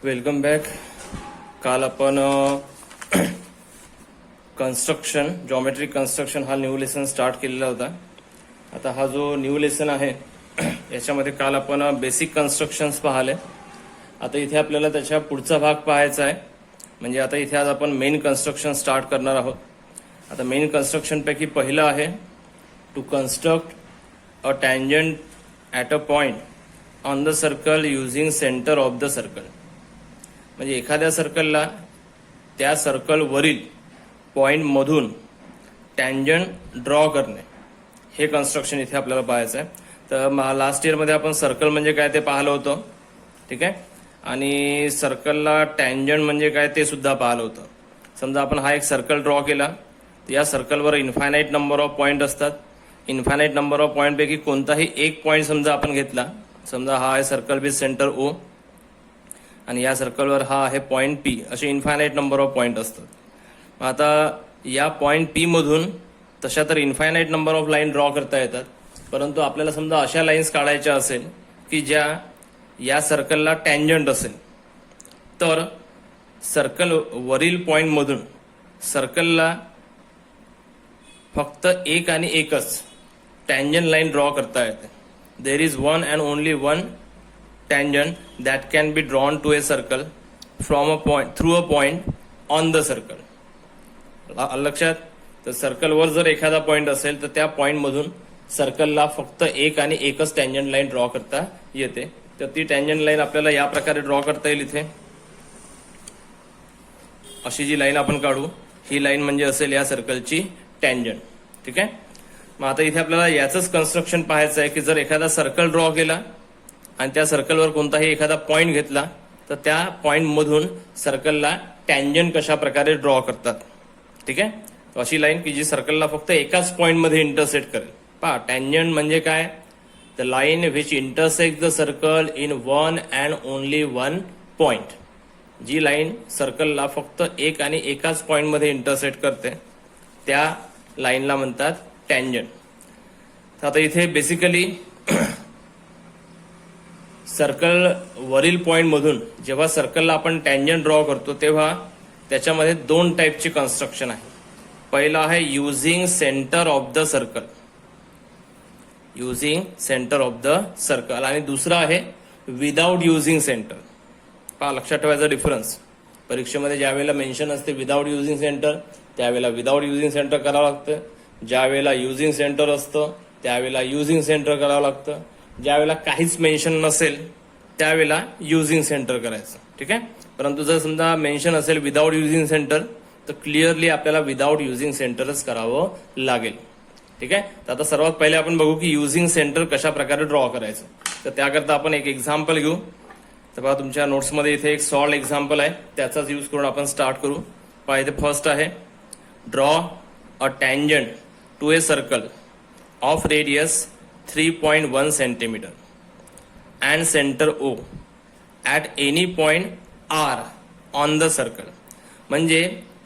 Welcome back. काल आपण construction geometric construction हा न्यू लेसन स्टार्ट केलेला होता. आता हा जो न्यू लेसन आहे याच्यामध्ये काल आपण बेसिक कन्स्ट्रक्शन्स पाहिले. आता इथे आपल्याला त्याच्या पुढचा भाग पाहायचा आहे. म्हणजे आता इथे आज आपण मेन कन्स्ट्रक्शन स्टार्ट करणार आहोत. आता मेन कन्स्ट्रक्शनपैकी पहिलं आहे to construct a tangent at a point on the circle using centre of the circle. म्हणजे एखाद्या सर्कलला त्या सर्कलवरील पॉईंटमधून टँजंट ड्रॉ करणे हे कन्स्ट्रक्शन इथे आपल्याला पाहायचं आहे. तर लास्ट इयरमध्ये आपण सर्कल म्हणजे काय ते पाहिलं होतं, ठीक आहे. आणि सर्कलला टँजंट म्हणजे काय ते सुद्धा पाहिलं होतं. समजा आपण हा एक सर्कल ड्रॉ केला, या सर्कलवर इन्फायनाईट नंबर ऑफ पॉईंट असतात. इन्फायनाईट नंबर ऑफ पॉईंटपैकी कोणताही एक पॉईंट समजा आपण घेतला, समजा हा आहे सर्कल विथ सेंटर ओ आणि या सर्कलवर हा आहे पॉईंट पी, असे इन्फायनाईट नंबर ऑफ पॉईंट असतात. आता या पॉईंट पी मधून तशा तर infinite number of line draw करता येतात, परंतु आपल्याला समजा अशा लाईन्स काढायच्या असेल की ज्या या सर्कलला टँजंट असेल, तर सर्कल वरील पॉईंटमधून सर्कलला फक्त एक आणि एकच टँजंट लाईन ड्रॉ करता येते. There is one and only one tangent that can be drawn to a circle from a point through a point on the circle. लक्षात. तर सर्कलवर जर एखादा पॉइंट असेल तर त्या पॉइंट मधून सर्कलला फक्त एक आणि एकच टँजंट लाईन ड्रॉ करता येते. तर ती टँजंट लाईन आपल्याला या प्रकारे ड्रॉ करता येईल. इथे अशी जी लाईन आपण काढू, ही लाईन म्हणजे असेल या सर्कलची टँजंट, ठीक आहे. मग आता इथे आपल्याला याचंच कन्स्ट्रक्शन पाहायचं आहे की जर एखादा सर्कल ड्रॉ केला आणि त्या सर्कलवर कोणताही एखादा पॉइंट घेतला, तर त्या पॉइंट मधून सर्कलला टँजंट कशा प्रकारे ड्रॉ करतात, ठीक आहे. अशी लाईन की जी सर्कलला फक्त एकाच पॉइंट मध्ये इंटरसेक्ट करेल. पहा, टँजंट म्हणजे काय? The line which intersect the circle in one and only one point. जी लाईन सर्कलला फक्त एक आणि एकाच पॉइंट मध्ये इंटरसेक्ट करते त्या लाईनला म्हणतात टँजंट. तर आता इथे बेसिकली सर्कल वरील पॉइंट मधून जेव्हा सर्कलला आपण टँजंट ड्रॉ करतो तेव्हा त्याच्यामध्ये दोन टाईपची कन्स्ट्रक्शन आहे. पहिला आहे using centre of the circle, using centre of the circle, आणि दुसरा आहे विदाउट युझिंग सेंटर. पहा, लक्षात ठेवायचा डिफरन्स. परीक्षेमध्ये ज्या वेळेला मेन्शन असते विदाउट युझिंग सेंटर, त्यावेळेला विदाउट युझिंग सेंटर करावं लागतं. ज्या वेळेला युझिंग सेंटर असतं त्यावेळेला युझिंग सेंटर करावं लागतं. ज्या वेळेला काहीच मेन्शन नसेल त्यावेळेला युझिंग सेंटर करायचं, ठीक आहे. परंतु जर समजा मेन्शन असेल विदाउट युझिंग सेंटर, तर क्लिअरली आपल्याला विदाउट युझिंग सेंटरच करावं लागेल, ठीक आहे. तर आता सर्वात पहिले आपण बघू की युझिंग सेंटर कशा प्रकारे ड्रॉ करायचं. तर त्याकरता आपण एक एक्झाम्पल घेऊ. तर पहा, तुमच्या नोट्समध्ये इथे एक सॉल्ड एक्झाम्पल आहे, त्याचाच यूज करून आपण स्टार्ट करू. पहा, इथे फर्स्ट आहे draw a tangent to a circle of radius 3.1 centimeter and center O at any point R on the circle. म्हणजे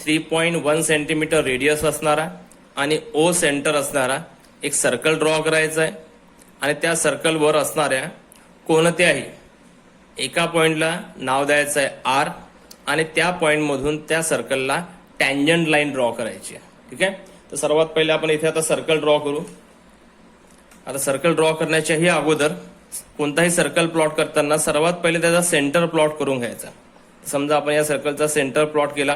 3.1 सेंटीमीटर रेडियस असणारा आणि O सेंटर असणारा एक सर्कल ड्रॉ करायचा आहे. आणि त्या सर्कलवर असणाऱ्या कोणत्याही एका पॉइंटला नाव द्यायचं आहे R, आणि त्या पॉइंट मधून त्या सर्कलला टँजंट लाईन ड्रॉ करायची आहे, ठीक आहे. तर सर्वात पहिले आपण इथे आता सर्कल ड्रॉ करू. आता सर्कल ड्रॉ करण्याच्याही अगोदर कोणताही सर्कल प्लॉट करताना सर्वात पहिले त्याचा सेंटर प्लॉट करून घ्यायचा. समजा आपण या सर्कलचा सेंटर प्लॉट केला,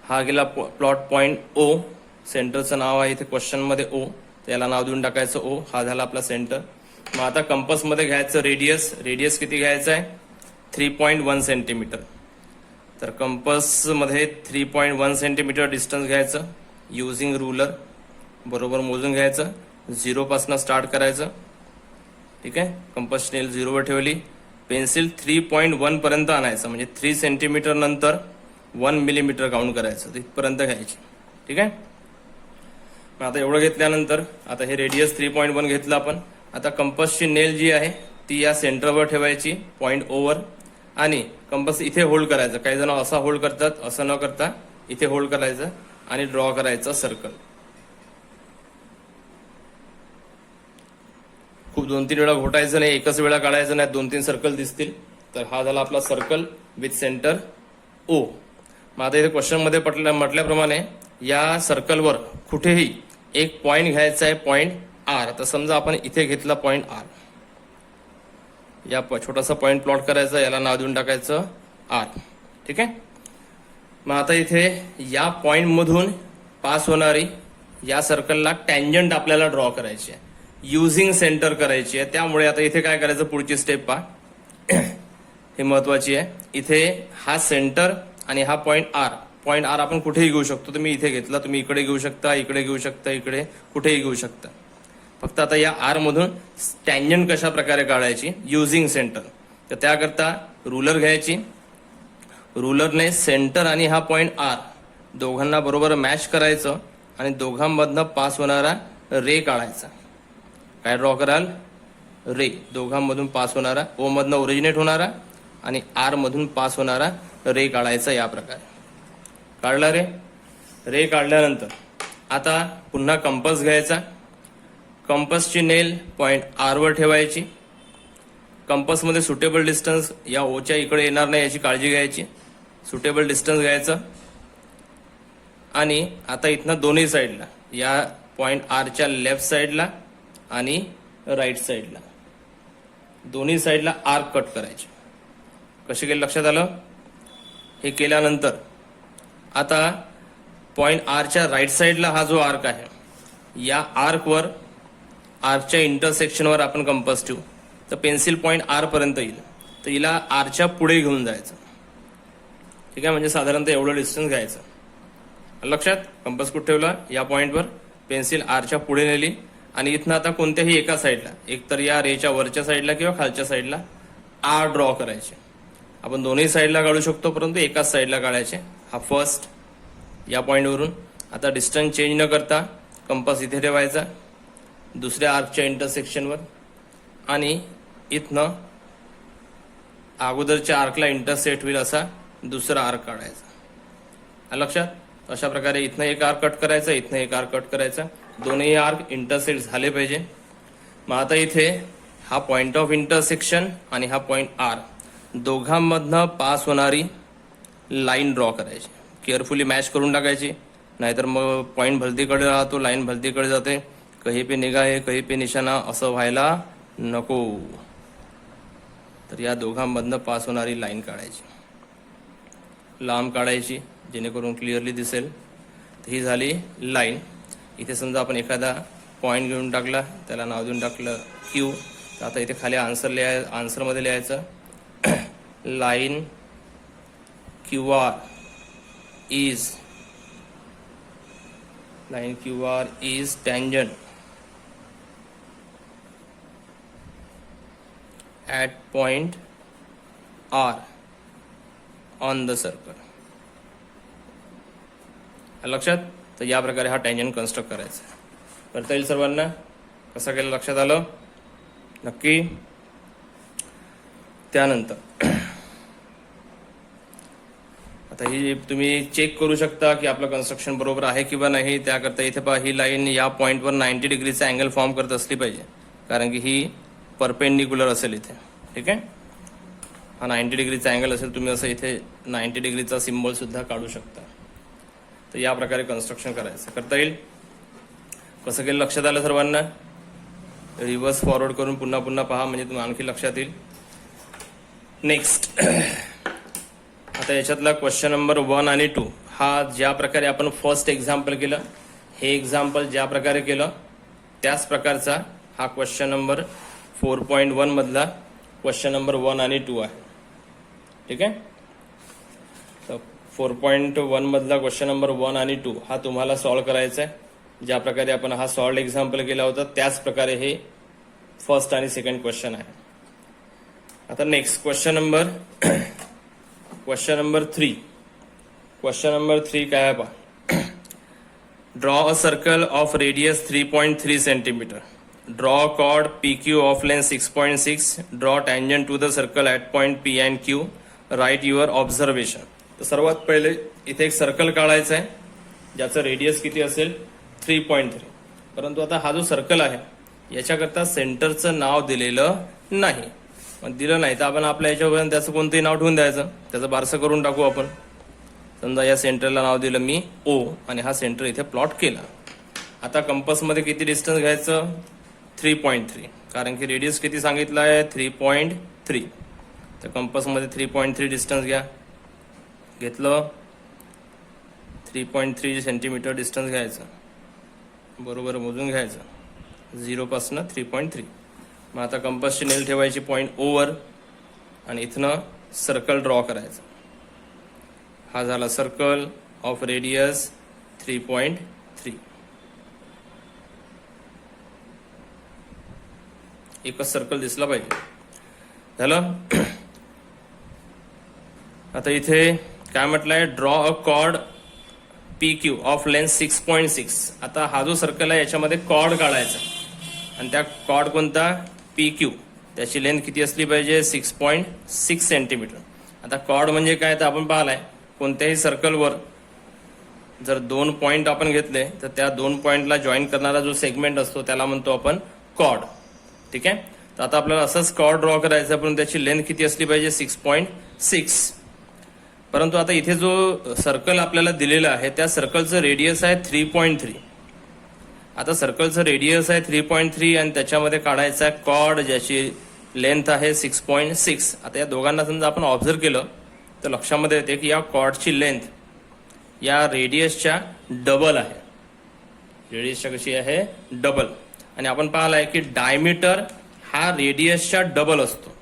हा गेला प्लॉट पॉइंट O, सेंटरचं नाव आहे इथे क्वेश्चन मध्ये O, त्याला नाव देऊन टाकायचं O. हा झाला आपला सेंटर. मग आता कंपस मध्ये घ्यायचं रेडियस. रेडियस किती घ्यायचं आहे? 3.1 सेंटीमीटर. तर कंपस मध्ये 3.1 सेंटीमीटर डिस्टन्स घ्यायचं. युझिंग रुलर बरोबर मोजून घ्यायचं. 0 पासून स्टार्ट करायचं, ठीक आहे. कंपस नेल 0 वर ठेवली. पेन्सिल 3.1 पर्यंत आणायचं, म्हणजे 3 सेंटीमीटर नंतर 1 मिलीमीटर काउंट करायचं, तिथपर्यंत घ्यायची, ठीक आहे. आता एवढं घेतल्यानंतर आता हे रेडियस 3.1 घेतलं आपण. आता कंपसची नेल जी आहे ती या सेंटरवर ठेवायची पॉइंट O वर, आणि कंपस इथे होल्ड करायचं. काही जण असा होल्ड करतात, असं न करता इथे होल्ड करायचं आणि ड्रॉ करायचं सर्कल. खूप 2-3 वेळा घोटायचं नाही, एकच वेळा काढायचं नाही, 2-3 सर्कल दिसतील. तर हा झाला आपला सर्कल विथ सेंटर ओ. मग आता इथे क्वेश्चन मध्ये म्हटल्याप्रमाणे या सर्कलवर कुठेही एक पॉइंट घ्यायचा आहे, पॉइंट आर. तर समजा आपण इथे घेतला पॉइंट आर, या छोटासा पॉइंट प्लॉट करायचा, याला नाव देऊन टाकायचं आर. ठीक आहे. मग आता इथे या पॉइंट मधून पास होणारी या सर्कलला टँजंट आपल्याला ड्रॉ करायची आहे, युझिंग सेंटर करायची आहे. त्यामुळे आता इथे काय करायचं, पुढची स्टेप पहा, हे महत्वाची आहे. इथे हा सेंटर आणि हा पॉइंट आर आपण कुठेही घेऊ शकतो. तुम्ही इथे घेतला, तुम्ही इकडे घेऊ शकता, इकडे घेऊ शकता, इकडे कुठेही घेऊ शकता. फक्त आता या आर मधून टँजंट कशा प्रकारे काढायची, युझिंग सेंटर. तर त्याकरता रुलर घ्यायची, रुलरने सेंटर आणि हा पॉइंट आर दोघांना बरोबर मॅच करायचं आणि दोघांमधनं पास होणारा रे काढायचा. काय ड्रॉ कराल, रे. दोघांमधून पास होणारा, ओ मधनं ओरिजिनेट होणारा आणि आर मधून पास होणारा रे काढायचा. या प्रकारे काढला रे काढल्यानंतर आता पुन्हा कंपास घ्यायचा. कंपासची नेल पॉइंट आर वर ठेवायची. कंपासमध्ये सुटेबल डिस्टन्स या ओच्या इकडे येणार नाही याची काळजी घ्यायची. सुटेबल डिस्टन्स घ्यायचं आणि आता इथनं दोन्ही साईडला, या पॉइंट आरच्या लेफ्ट साईडला आणि राईट साईडला, दोन्ही साईडला आर्क कट करायचे. कसे केले लक्षात आलं. हे केल्यानंतर आता पॉइंट आरच्या राईट साईडला हा जो आर्क आहे, या आर्कवर, आर्कच्या इंटरसेक्शनवर आपण कंपास ठेवू. तर पेन्सिल पॉइंट आर पर्यंत येईल. तर हिला आरच्या पुढे घेऊन जायचं. ठीक आहे. म्हणजे साधारणतः एवढं डिस्टन्स घ्यायचं. लक्षात, कंपास कुठे ठेवला, या पॉइंटवर, पेन्सिल आरच्या पुढे नेली आणि इथनं आता कोणत्याही एका साईडला, एकतर या रेच्या वरच्या साईडला किंवा खालच्या साईडला आर ड्रॉ करायचे. आपण दोन्ही साईडला काढू शकतो, परंतु एकाच साईडला काढायचे. हा फर्स्ट या पॉइंटवरून. आता डिस्टन्स चेंज न करता कंपास इथे ठेवायचा दुसऱ्या आर्कच्या इंटरसेक्शनवर आणि इथनं अगोदरच्या आर्कला इंटरसेक्ट होईल असा दुसरा आर्क काढायचा. लक्षात. अशा प्रकारे इथनं एक आर्क कट करायचा, इथनं एक आर्क कट करायचा. दोन्ही आर्क इंटरसेक्ट झाले पाहिजे. मग आता इथे हा पॉइंट ऑफ इंटरसेक्शन आणि हा पॉइंट आर दोघांमधनं पास होणारी लाईन ड्रॉ करायची. केअरफुली मॅच करून टाकायची, नाहीतर मग पॉइंट भलतीकडे राहतो, लाईन भलतीकडे जाते. कहीं पे निगाह है कहीं पे निशाणा असं व्हायला नको. तर या दोघांमधनं पास होणारी लाईन काढायची, लांब काढायची, जेणेकरून क्लिअरली दिसेल. तर ही झाली लाईन. इथे समजा आपण एखादा पॉइंट घेऊन टाकला, त्याला नाव देऊन टाकलं क्यू. तर आता इथे खाली आन्सरमध्ये लिहायचं line Q R is tangent at point R on the circle. लक्षात. तर या प्रकारे हा टँजंट कन्स्ट्रक्ट करायचा. करता येईल सर्वांना. कसं केलं लक्षात आलं नक्की. त्यानंतर आता ही तुम्ही चेक करू शकता की आपलं कन्स्ट्रक्शन बरोबर आहे किंवा नाही. त्याकरता इथे पहा, ही लाईन या पॉइंटवर 90 डिग्रीचा अँगल फॉर्म करत असली पाहिजे, कारण की ही परपेंडिक्युलर असेल इथे. ठीक आहे. हा 90 डिग्रीचा अँगल असेल, तुम्ही असं इथे 90 डिग्रीचा सिम्बॉल सुद्धा काढू शकता. तर या प्रकारे कन्स्ट्रक्शन करायचं. करता येईल. कसं केलं लक्षात आलं सर्वांना. रिव्हर्स फॉरवर्ड करून पुन्हा पुन्हा पहा, म्हणजे तुम्हाला आणखी लक्षात येईल. नेक्स्ट, आता याच्यातला क्वेश्चन नंबर 1 आणि 2 हा ज्या प्रकारे आपण फर्स्ट एक्झाम्पल केलं, हे एक्झाम्पल ज्या प्रकारे केलं त्याच प्रकारचा हा क्वेश्चन नंबर 4.1 मधला क्वेश्चन नंबर 1 आणि 2 आहे. ठीक आहे. तर 4.1 मधला क्वेश्चन नंबर 1 आणि 2 हा तुम्हाला सॉल्व्ह करायचा आहे. ज्या प्रकारे आपण हा सॉल्व्ह एक्झाम्पल केला होता त्याच प्रकारे हे फर्स्ट आणि सेकंड क्वेश्चन आहे. आता next question number 3. Question number 3 काय आहे पहा. Draw a circle of radius 3.3 centimetre. Draw chord PQ of length 6.6. Draw tangent to the circle at point P and Q. Write your observation. तर सर्वात पहिले इथे एक सर्कल काढायचं आहे ज्याचं रेडियस किती असेल 3.3. परंतु आता हा जो सर्कल आहे याच्याकरता सेंटरचं नाव दिलेलं नाही. मग दिलं नाही तर आपण आपल्या याच्यावर त्याचं कोणतंही नाव ठेवून द्यायचं, त्याचं बारसं करून टाकू आपण. समजा या सेंटरला नाव दिलं मी O आणि हा सेंटर इथे प्लॉट केला. आता कंपसमध्ये किती डिस्टन्स घ्यायचं? 3.3, कारण की रेडियस किती सांगितलं आहे? 3.3. तर कंपसमध्ये 3.3 डिस्टन्स घ्या. घेतलं 3.3 सेंटीमीटर डिस्टन्स घ्यायचं, बरोबर मोजून घ्यायचं 0 पासून 3.3. मग आता कंपसची नेल ठेवायची पॉईंट O वर आणि इथनं सर्कल ड्रॉ करायचं. हा झाला सर्कल ऑफ रेडियस 3.3. एकच सर्कल दिसला पाहिजे. झालं. आता इथे काय म्हटलंय? Draw a cord PQ of length 6.6. आता हा जो सर्कल आहे याच्यामध्ये कॉर्ड काढायचा आणि त्या कॉर्ड कोणता? PQ. त्याची लेंथ किती असली पाहिजे? 6.6 सेंटीमीटर. आता कॉर्ड म्हणजे काय तर आपण पाहिलाय, कोणत्याही सर्कलवर जर 2 पॉइंट आपण घेतले तर त्या 2 पॉइंटला जॉईन करणारा जो सेगमेंट असतो त्याला म्हणतो आपण कॉर्ड. ठीक आहे. तर आता आपल्याला असंच कॉर्ड ड्रॉ करायचं, पण त्याची लेंथ किती असली पाहिजे? 6.6. परंतु आता इथे जो सर्कल आपल्याला दिलेला आहे त्या सर्कलचं रेडियस आहे 3.3. आता सर्कलचं रेडियस आहे 3.3 आणि त्याच्यामध्ये काढायचा आहे कॉर्ड ज्याची लेंथ आहे 6.6. आता या दोघांना समजा आपण ऑब्झर्व केलं तर लक्षामध्ये येते की या कॉर्डची लेंथ या रेडियसच्या डबल आहे. रेडियसच्या कशी आहे? डबल. आणि आपण पाहिलाय की डायमीटर हा रेडियसच्या डबल असतो.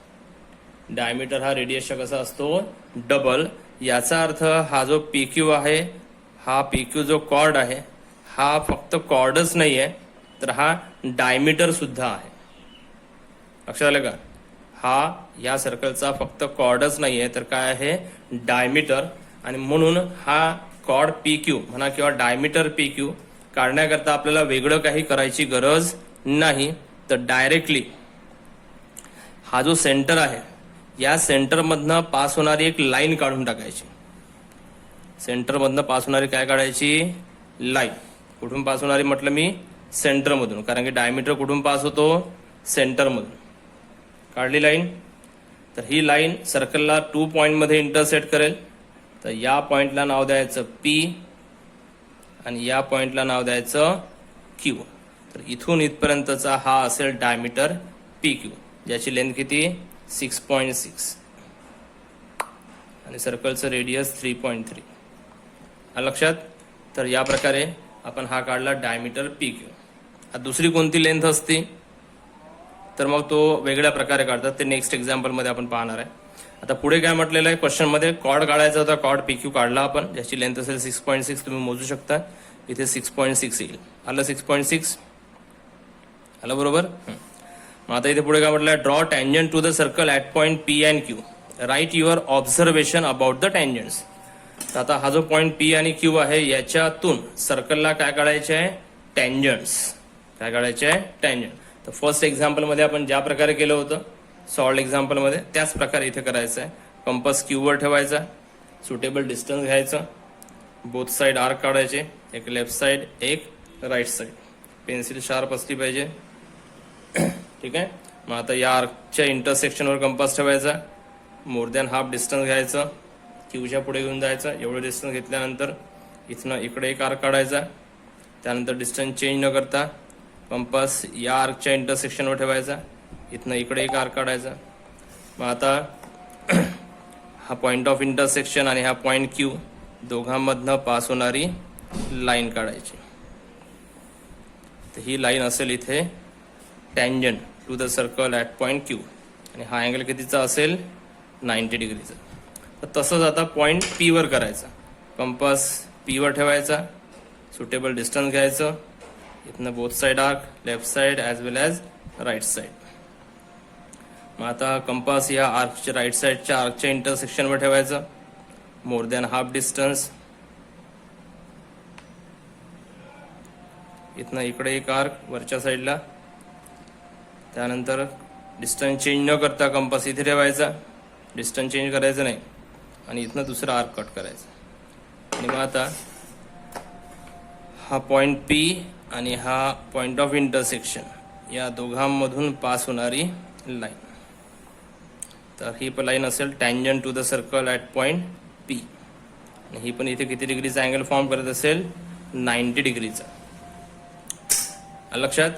डायमीटर हा रेडियसच्या कसा असतो? डबल. याचा अर्थ हा जो PQ आहे, हा PQ जो कॉर्ड आहे हा फक्त कॉर्डच नाही आहे तर हा डायमीटर सुद्धा आहे. लक्षात आलं का? हा या सर्कलचा फक्त कॉर्डच नाही आहे तर काय आहे? डायमीटर. आणि म्हणून हा कॉर्ड PQ म्हणा किंवा डायमीटर PQ काढण्याकरता आपल्याला वेगळं काही करायची गरज नाही, तर डायरेक्टली हा जो सेंटर आहे या सेंटरमधनं पास होणारी एक लाईन काढून टाकायची. सेंटरमधनं पास होणारी काय काढायची? लाईन. कुठून पास होणारी म्हटलं मी? सेंटरमधून, कारण की डायमीटर कुठून पास होतो? सेंटरमधून. काढली लाईन. तर ही लाईन सर्कलला 2 पॉइंटमध्ये इंटरसेक्ट करेल. तर या पॉइंटला नाव द्यायचं P आणि या पॉइंटला नाव द्यायचं Q. तर इथून इथपर्यंतचा हा असेल डायमीटर PQ, ज्याची लेंथ किती? 6.6 आणि सर्कलचं रेडियस 3.3. लक्षात? तर या प्रकारे आपण हा काढला डायमीटर PQ. आता दुसरी कोणती लेंथ असते तर मग तो वेगळ्या प्रकारे काढतात, ते नेक्स्ट एक्झाम्पल मध्ये आपण पाहणार आहे. आता पुढे काय म्हटलेलं आहे क्वेश्चन मध्ये? कॉर्ड काढायचा होता. कॉर्ड PQ काढला आपण, ज्याची लेंथ असेल 6.6. तुम्ही मोजू शकता इथे 6.6 येईल. आलं 6.6? आलं बरोबर? मग आता इथे पुढे काय म्हटलंय? Draw tangent to the circle at point P and Q. Write your observation about the tangents. तर आता हा जो पॉइंट P आणि Q आहे याच्यातून सर्कलला काय काढायचे आहे? टँजंट्स. काय काढायचे आहे? टँजंट. तर फर्स्ट एक्झाम्पल मध्ये आपण ज्या प्रकारे केलं होतं सॉल्ड एक्झाम्पल मध्ये त्याच प्रकारे इथे करायचं आहे. कंपास Q वर ठेवायचा, सुटेबल डिस्टन्स घ्यायचं, बोथ साइड आर्क काढायचे, एक लेफ्ट साइड एक राईट साइड. पेन्सिल शार्प असली पाहिजे. ठीक आहे. मग आता या आर्कच्या इंटरसेक्शनवर कंपास ठेवायचा, मोर दॅन हाफ डिस्टन्स घ्यायचं, Qच्या पुढे घेऊन जायचं. एवढं डिस्टन्स घेतल्यानंतर इथनं इकडे एक आर्क काढायचा. त्यानंतर डिस्टन्स चेंज न करता कंपास या आर्कच्या इंटरसेक्शनवर ठेवायचा, इथनं इकडे एक आर्क काढायचा. मग आता हा पॉइंट ऑफ इंटरसेक्शन आणि हा पॉइंट Q दोघांमधनं पास होणारी लाईन काढायची. तर ही लाईन असेल इथे tangent to the circle at point Q आणि हा अँगल कितीचा असेल? 90 डिग्रीचा. तर तसंच आता पॉइंट P वर करायचा. कंपास P वर ठेवायचा, सुटेबल डिस्टन्स घ्यायचं, इथनं both side arc, left side as well as right side. मग आता कंपास या आर्कच्या राईट साइडच्या आर्कच्या इंटरसेक्शनवर ठेवायचं, मोर दॅन हाफ डिस्टन्स, इथनं इकडे एक आर्क वरच्या साईडला. त्यानंतर डिस्टन्स चेंज न करता कंपास इथे ठेवायचा, डिस्टन्स चेंज करायचं नाही, आणि इथनं दुसरा आर्क कट करायचा. आणि मग आता हा पॉइंट P आणि हा पॉइंट ऑफ इंटरसेक्शन या दोघांमधून पास होणारी लाईन. तर ही पण लाईन असेल tangent to the circle at point P. आणि ही पण इथे किती डिग्रीचा अँगल फॉर्म करत असेल 90 डिग्रीचा. लक्षात.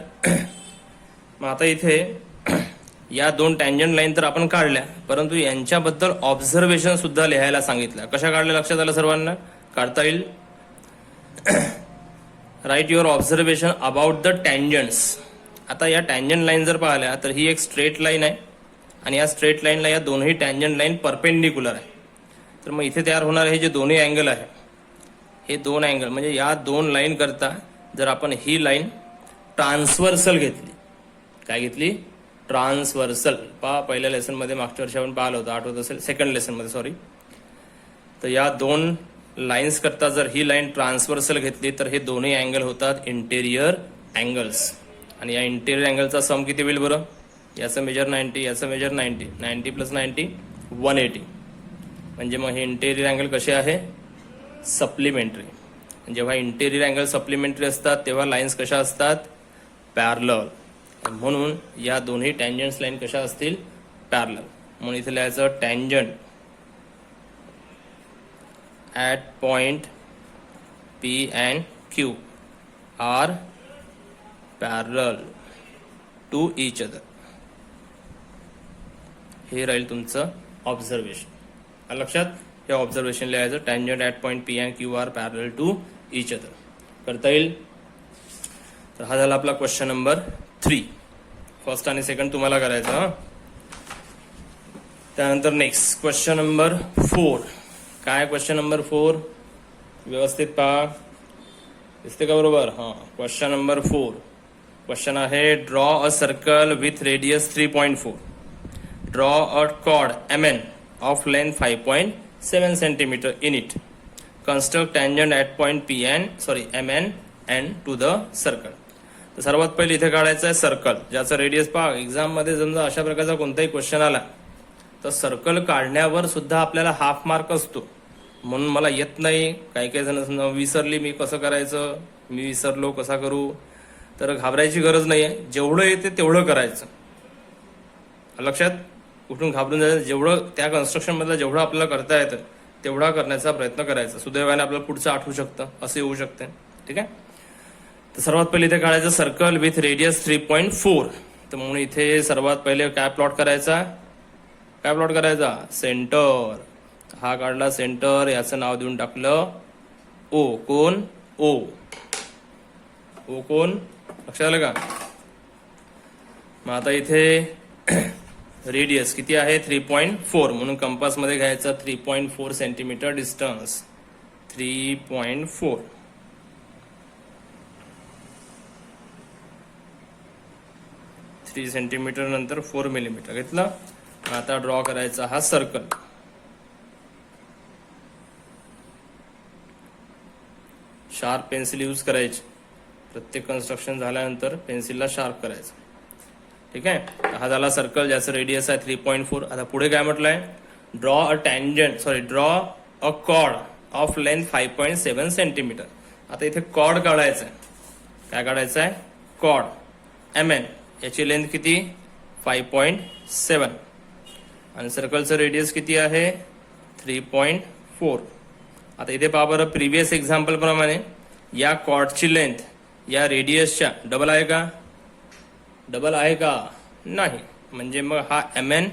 मग आता इथे या दोन टँजंट लाईन तर आपण काढल्या, परंतु यांच्याबद्दल ऑब्झर्वेशन सुद्धा लिहायला सांगितलं. कशा काढल्या लक्षात आलं सर्वांना? काढता येईल. Write your observation about the tangents. आता या टँजंट लाईन जर पाहिल्या तर ही एक स्ट्रेट लाईन आहे आणि या स्ट्रेट लाईनला या दोन्ही टँजंट लाईन परपेंडिक्युलर आहे. तर मग इथे तयार होणार हे जे दोन्ही अँगल आहे, हे दोन अँगल म्हणजे या दोन लाईन करता जर आपण ही लाईन ट्रान्सव्हर्सल घेतली, काय घेतली? ट्रान्सव्हर्सल. पहिल्या लेसनमध्ये मागच्या वर्षी आपण पाहिलं होतं, आठवत असेल, सेकंड लेसनमध्ये सॉरी. तर या दोन लाईन्स करता जर ही लाईन ट्रान्सव्हर्सल घेतली तर हे दोन्ही अँगल होतात इंटेरियर अँगल्स. आणि या इंटेरियर अँगलचा सम किती होईल बरं? याचं मेजर 90, याचं मेजर 90, 90 + 90 180. म्हणजे मग हे इंटेरियर अँगल कसे आहे? सप्लिमेंटरी. जेव्हा इंटेरियर अँगल सप्लिमेंटरी असतात तेव्हा लाईन्स कशा असतात? पॅरलल. म्हणून या दोन्ही टँजंट्स लाईन कशा असतील? पॅरलल. म्हणून इथे लिहायचं tangent at point P and Q R parallel to each other. हे राहील तुमचं ऑब्झर्वेशन. लक्षात. हे ऑब्झर्वेशन लिहायचं tangent at point P and Q R parallel to each other. करता येईल. तर हा झाला आपला क्वेश्चन नंबर 3. फर्स्ट आणि सेकंड तुम्हाला करायचं. त्यानंतर नेक्स्ट क्वेश्चन नंबर 4. काय क्वेश्चन नंबर 4? व्यवस्थित पहा. दिसते का बरोबर? हां. Question number 4. क्वेश्चन आहे draw a circle with radius 3.4. Draw a cord MN of length 5.7 centimeter in it. Construct tangent at point MN and to the circle. तर सर्वात पहिले इथे काढायचं आहे सर्कल, ज्याचा रेडियस पहा. एक्झाममध्ये समजा अशा प्रकारचा कोणताही क्वेश्चन आला तर सर्कल काढण्यावर सुद्धा आपल्याला हाफ मार्क असतो. म्हणून मला येत नाही, काही काही जण समजा विसरली, मी कसं करायचं, मी विसरलो कसा करू, तर घाबरायची गरज नाही आहे. जेवढं येते तेवढं करायचं. लक्षात. कुठून घाबरून जायचं. जेवढं त्या कन्स्ट्रक्शनमधलं जेवढं आपल्याला करता येतं तेवढा करण्याचा प्रयत्न करायचा. सुदैवाने आपल्याला पुढचं आठवू शकतं, असं येऊ शकते. ठीक आहे. तर सर्वात पहिले इथे काढायचं सर्कल विथ रेडियस 3.4. तर म्हणून इथे सर्वात पहिले काय प्लॉट करायचा? सेंटर. हा काढला सेंटर, याचं नाव देऊन टाकलं O. कोण? O. कोण? लक्षात आलं का? मग आता इथे रेडियस किती आहे? 3.4. म्हणून कंपासमध्ये घ्यायचा 3.4 सेंटीमीटर डिस्टन्स. 3.4. 3 सेंटीमीटर नंतर 4 मिलीमीटर घेतलं. आता ड्रॉ करायचा हा सर्कल. शार्प पेन्सिल यूज करायची. प्रत्येक कन्स्ट्रक्शन झाल्यानंतर पेन्सिलला शार्प करायचं. ठीक आहे. हा झाला सर्कल ज्याचं रेडियस आहे 3.4. आता पुढे काय म्हटलंय? Draw a cord of length 5.7 centimetre. आता इथे कॉर्ड काढायचं आहे. काय काढायचं आहे? Cord MN. याची लेंथ किती? 5.7. आणि सर्कलचं रेडियस किती आहे? 3.4. आता इथे पहा बरं, प्रिव्हियस एक्झाम्पल प्रमाणे या कॉर्डची लेंथ या रेडियसच्या डबल आहे का? डबल आहे का? नाही. म्हणजे मग हा MN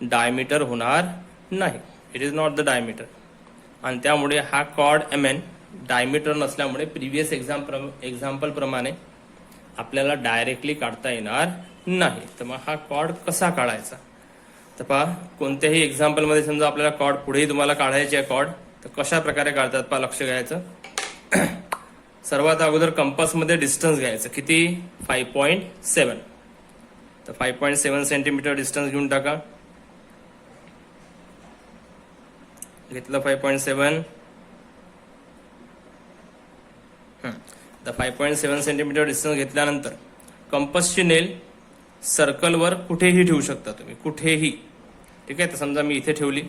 डायमीटर होणार नाही. It is not the diameter. आणि त्यामुळे हा कॉर्ड MN डायमीटर नसल्यामुळे प्रिव्हियस एक्झाम्पल प्रमाणे आपल्याला डायरेक्टली काढता येणार नाही. तर मग हा कॉर्ड कसा काढायचा? तर पहा, कोणत्याही एक्झाम्पलमध्ये समजा आपल्याला कॉर्ड पुढेही तुम्हाला काढायची आहे कॉर्ड, तर कशा प्रकारे काढतात पहा, लक्ष घ्यायचं. सर्वात अगोदर कंपासमध्ये डिस्टन्स घ्यायचं. किती? 5.7. तर 5.7 सेंटीमीटर डिस्टन्स घेऊन टाका. घेतलं 5.7. तर 5.7 सेंटीमीटर डिस्टन्स घेतल्यानंतर कंपासची नेल सर्कलवर कुठेही ठेवू शकता तुम्ही, कुठेही. ठीक आहे. तर समजा मी इथे ठेवली,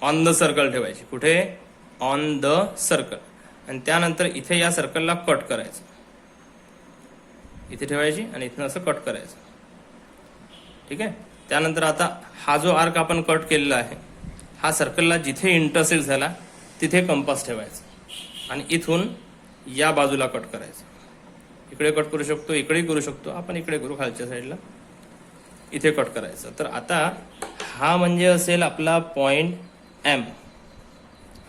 ऑन द सर्कल ठेवायची. कुठे? On the circle. आणि त्यानंतर इथे या सर्कलला कट करायचं. इथे ठेवायची आणि इथनं असं कट करायचं. ठीक आहे. त्यानंतर आता हा जो आर्क आपण कट केलेला आहे, हा सर्कलला जिथे इंटरसेक्ट झाला तिथे कंपास ठेवायचा आणि इथून या बाजूला कट करायचं. इकडे कट करू शकतो, इकडेही करू शकतो, आपण इकडे करू खालच्या साईडला, इथे कट करायचं. तर आता हा म्हणजे असेल आपला पॉइंट एम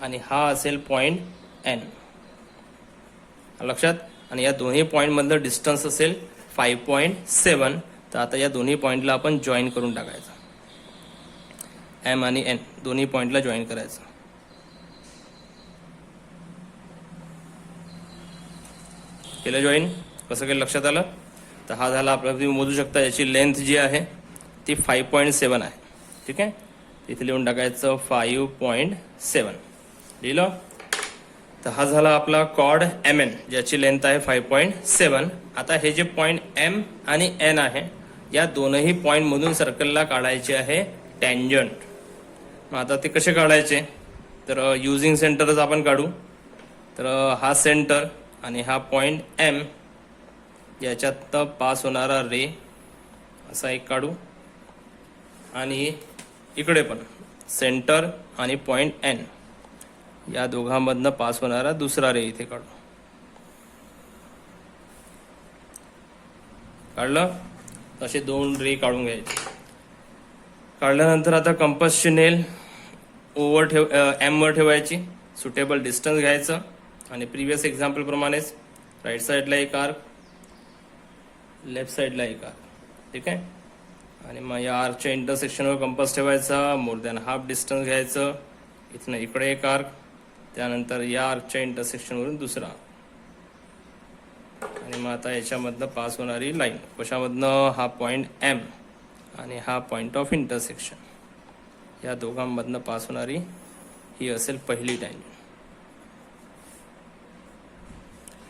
आणि हा असेल पॉइंट एन, लक्षात. आणि या दोन्ही पॉइंट मधलं डिस्टन्स असेल 5.7. तर आता या दोन्ही पॉइंटला आपण जॉईन करून टाकायचं, एम आणि एन दोन्ही पॉइंटला जॉईन करायचं. केलं जॉईन, कसं केलं लक्षात आलं. तर हा झाला आपला, तुम्ही मोजू शकता याची लेंथ जी आहे ती 5.7 आहे. ठीक आहे, इथे लिहून टाकायचं 5.7, लिहिलं. तर हा झाला आपला कॉर्ड एम एन, ज्याची लेंथ आहे 5.7. आता हे जे पॉइंट एम आणि एन आहे, या दोनही पॉइंट मधून सर्कलला काढायचे आहे टँजंट. मग आता ते कसे काढायचे, तर युजिंग सेंटरच आपण काढू. तर हा सेंटर आणि हा पॉइंट एम, याच्यात पास होणारा रे असा एक काढू, आणि इकडे पण सेंटर आणि पॉइंट एन या दोघांमधनं पास होणारा दुसरा रे इथे काढू. काढलं, असे दोन रे काढून घ्यायचे. काढल्यानंतर आता कंपासची नेल एम वर ठेवायची, सुटेबल डिस्टन्स घ्यायचं आणि प्रिव्हियस एक्झाम्पल प्रमाणेच राईट साईडला एक आर्क, लेफ्ट साईडला एक आर्क. ठीक आहे, आणि मग या आर्कच्या इंटरसेक्शनवर कंपास ठेवायचा, मोर दॅन हाफ डिस्टन्स घ्यायचं. इथनं इकडे एक आर्क, त्यानंतर या आर्कच्या इंटरसेक्शनवरून दुसरा, आणि मग आता याच्यामधनं पास होणारी लाईन कशामधनं, हा पॉइंट एम आणि हा पॉइंट ऑफ इंटरसेक्शन, या दोघांमधनं पास होणारी ही असेल पहिली टँजंट.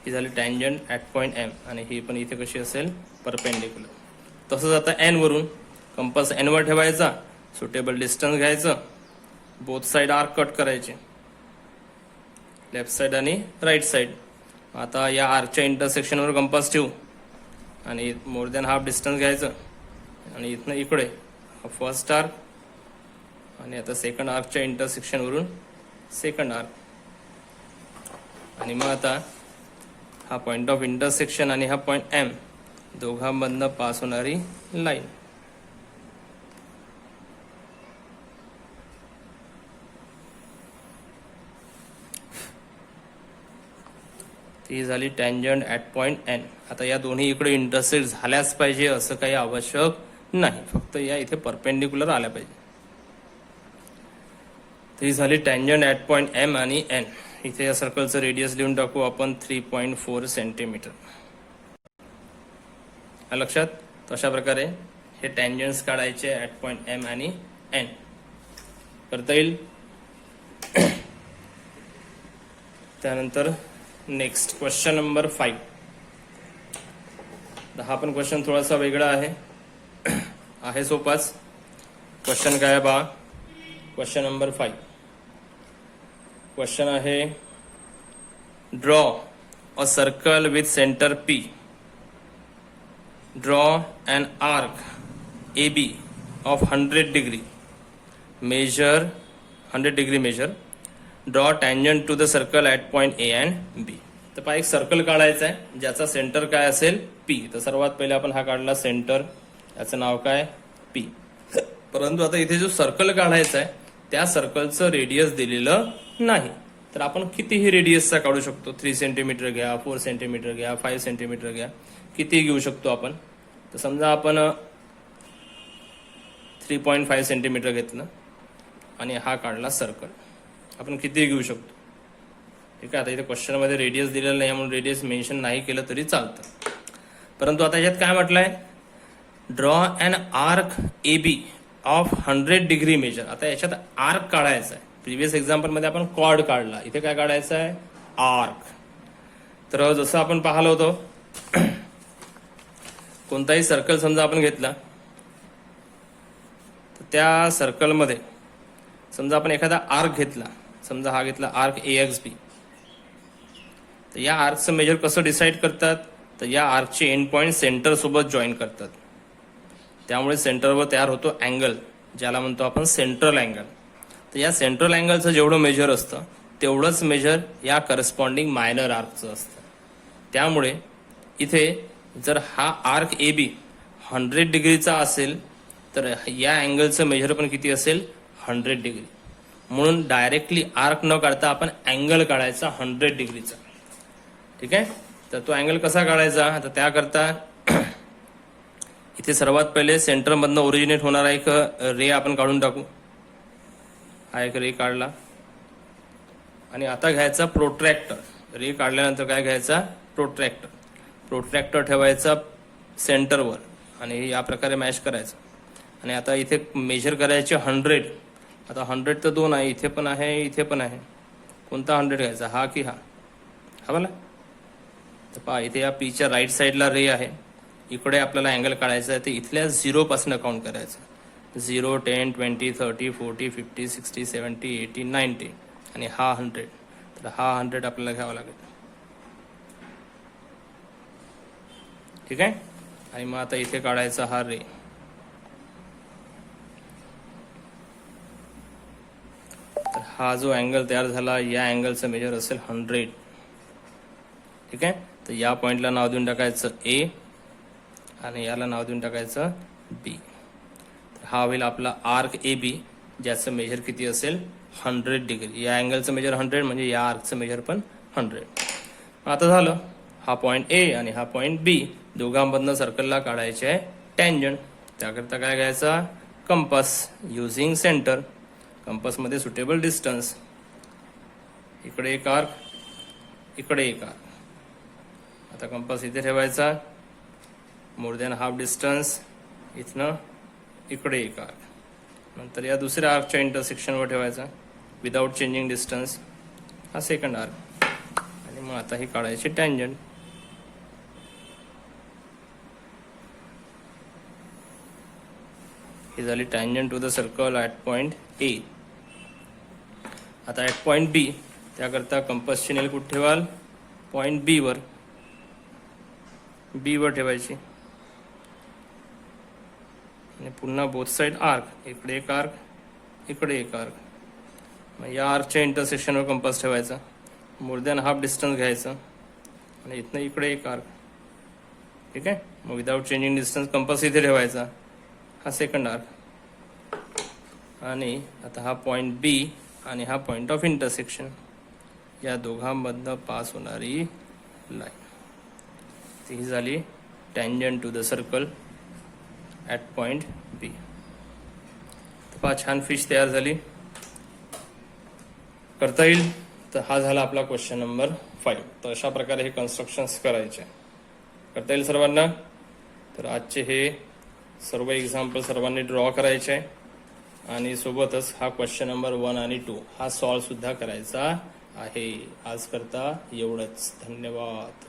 ही झाली टँजंट ॲट पॉइंट एम, आणि ही पण इथे कशी असेल, परपेंडिक्युलर. तसंच आता एन वरून कंपास एन वर ठेवायचा, सुटेबल डिस्टन्स घ्यायचं, बोथ साईड आर्क कट करायचे, लेफ्ट साईड आणि राईट साईड. आता या आर्कच्या इंटरसेक्शनवर कंपास ठेवू आणि मोर दॅन हाफ डिस्टन्स घ्यायचं, आणि इथनं इकडे फर्स्ट आर्क, आणि आता सेकंड आर्कच्या इंटरसेक्शनवरून सेकंड आर्क, आणि मग आता हा पॉइंट ऑफ इंटरसेक्शन आणि हा पॉइंट एम दोघांमधनं पास होणारी लाईन. ती झाली टँजंट ॲट पॉइंट एन. आता या दोन्ही इकडे इंटरसेक्ट झाल्याच पाहिजे असं काही आवश्यक नाही, फक्त या इथे परपेंडिक्युलर आल्या पाहिजे. ती झाली टँजंट ॲट पॉइंट एम आणि एन. इथे या सर्कलचं रेडियस लिहून टाकू आपण 3.4 सेंटीमीटर. लक्षात. तशा प्रकारे हे टँजंट्स काढायचे ॲट पॉइंट एम आणि एन. करता येईल. त्यानंतर नेक्स्ट क्वेश्चन नंबर 5. हा पण क्वेश्चन थोडासा वेगळा आहे सोपाच. क्वेश्चन काय आहे बा, क्वेश्चन नंबर 5. क्वेश्चन आहे, draw a circle with centre P. Draw an arc AB of 100 degree. Measure 100 degree measure. Draw tangent to the circle at point A and B. तर पहा, एक सर्कल काढायचा आहे ज्याचा सेंटर काय असेल P. तर सर्वात पहिले आपण हा काढला सेंटर, याचं नाव काय P. परंतु आता इथे जो सर्कल काढायचा आहे त्या सर्कलचं रेडियस दिलेलं नाही. तर आपण कितीही रेडियसचा काढू शकतो. 3 सेंटीमीटर घ्या, 4 सेंटीमीटर घ्या, 5 सेंटीमीटर घ्या, किती घेऊ शकतो आपण. तर समजा आपण 3.5 सेंटीमीटर घेतलं आणि हा काढला सर्कल. आपण किती घेऊ शकतो. ठीक आहे. आता इथे क्वेश्चनमध्ये रेडियस दिलेलं नाही म्हणून रेडियस मेन्शन नाही केलं तरी चालतं. परंतु आता याच्यात काय म्हटलंय, draw an arc AB of 100 degree measure. आता याच्यात आर्क काढायचा आहे. प्रिव्हियस एक्झाम्पल मध्ये आपण कॉर्ड काढला, इथे काय काढायचं आहे, आर्क. तर जसं आपण पाहिलं होतं, कोणताही सर्कल समजा आपण घेतला, तर त्या सर्कलमध्ये समजा आपण एखादा आर्क घेतला, समजा हा घेतला आर्क AXB. तर या आर्कचं मेजर कसं डिसाईड करतात, तर या आर्कचे एंड पॉइंट सेंटर सोबत जॉईन करतात. त्यामुळे सेंटरवर तयार होतो अँगल, ज्याला म्हणतो आपण सेंट्रल अँगल. तर या सेंट्रल अँगलचं जेवढं मेजर असतं तेवढंच मेजर या करस्पॉन्डिंग मायनर आर्कचं असतं. त्यामुळे इथे जर हा आर्क ए बी 100 डिग्रीचा असेल तर या अँगलचं मेजर पण किती असेल 100 डिग्री. म्हणून डायरेक्टली आर्क न काढता आपण अँगल काढायचा 100 डिग्रीचा. ठीक आहे. तर तो अँगल कसा काढायचा, तर त्याकरता इथे सर्वात पहिले सेंटरमधनं ओरिजिनेट होणारा एक रे आपण काढून टाकू. हा एक रे काढला आणि आता घ्यायचा प्रोट्रॅक्टर. रे काढल्यानंतर काय घ्यायचा, प्रोट्रॅक्टर. प्रोट्रॅक्टर ठेवायचा सेंटरवर आणि या प्रकारे मॅच करायचं. आणि आता इथे मेजर करायचे 100. आता 100 तर 2 आहे, इथे पण आहे इथे पण आहे. कोणता 100 घ्यायचा, हा की हा, हा बघा. तर पहा इथे या पीच्या राईट साईडला रे आहे, इकडे आपल्याला अँगल काढायचा आहे. तर इथल्या 0 पासून काउंट करायचं. 0, 10, 20, 30, 40, 50, 60, 70, 80, 90 आणि हा 100. तर हा 100 आपल्याला घ्यावा लागेल. ठीक आहे. आणि मग आता इथे काढायचा हा रे. तर हा जो अँगल तयार झाला या अँगलचं मेजर असेल 100. ठीक आहे. तर या पॉइंटला नाव देऊन टाकायचं ए आणि याला नाव देऊन टाकायचं बी. हा होईल आपला आर्क ए बी, ज्याचं मेजर किती असेल 100 डिग्री. या अँगलचं मेजर 100 म्हणजे या आर्कचं मेजर पण 100. आता झालं, हा पॉईंट ए आणि हा पॉईंट बी दोघांमधनं सर्कलला काढायचे आहे टँजंट. त्याकरता काय घ्यायचा, कंपास युझिंग सेंटर. कंपासमध्ये सुटेबल डिस्टन्स, इकडे एक आर्क इकडे एक आर्क. आता कंपास इथे ठेवायचा, मोर दॅन हाफ डिस्टन्स, इथनं इकडे एक आर्क. नंतर या दुसऱ्या आर्कच्या इंटरसेक्शनवर ठेवायचा विदाउट चेंजिंग डिस्टन्स, हा सेकंड आर्क. आणि मग आता ही काढायची टँजंट. ही झाली tangent to the circle at point A. आता ॲट पॉइंट बी, त्याकरता कंपासची नेल कुठे ठेवाल, पॉइंट बी वर. बी वर ठेवायची आणि पुन्हा बोथ साईड आर्क, इकडे एक आर्क इकडे एक आर्क. मग या आर्कच्या इंटरसेक्शनवर कंपास ठेवायचा, मोर दॅन हाफ डिस्टन्स घ्यायचं आणि इथनं इकडे एक आर्क. ठीक आहे. मग विदाउट चेंजिंग डिस्टन्स कंपास इथे ठेवायचा, हा सेकंड आर्क. आणि आता हा पॉईंट बी आणि हा पॉईंट ऑफ इंटरसेक्शन, या दोघांमधनं पास होणारी लाईन, ही झाली tangent to the circle at point B. तर पहा छान फिश तयार झाली, करता येईल. तर हा झाला आपला क्वेश्चन नंबर 5. तर अशा प्रकारे हे कन्स्ट्रक्शन्स करायचे, करता येईल सर्वांना. तर आजचे हे सर्व एक्झाम्पल सर्वांनी ड्रॉ करायचे आहे आणि सोबतच हा क्वेश्चन नंबर 1 आणि 2 हा सॉल्व सुद्धा करायचा आहे. आज करता एवढंच. धन्यवाद.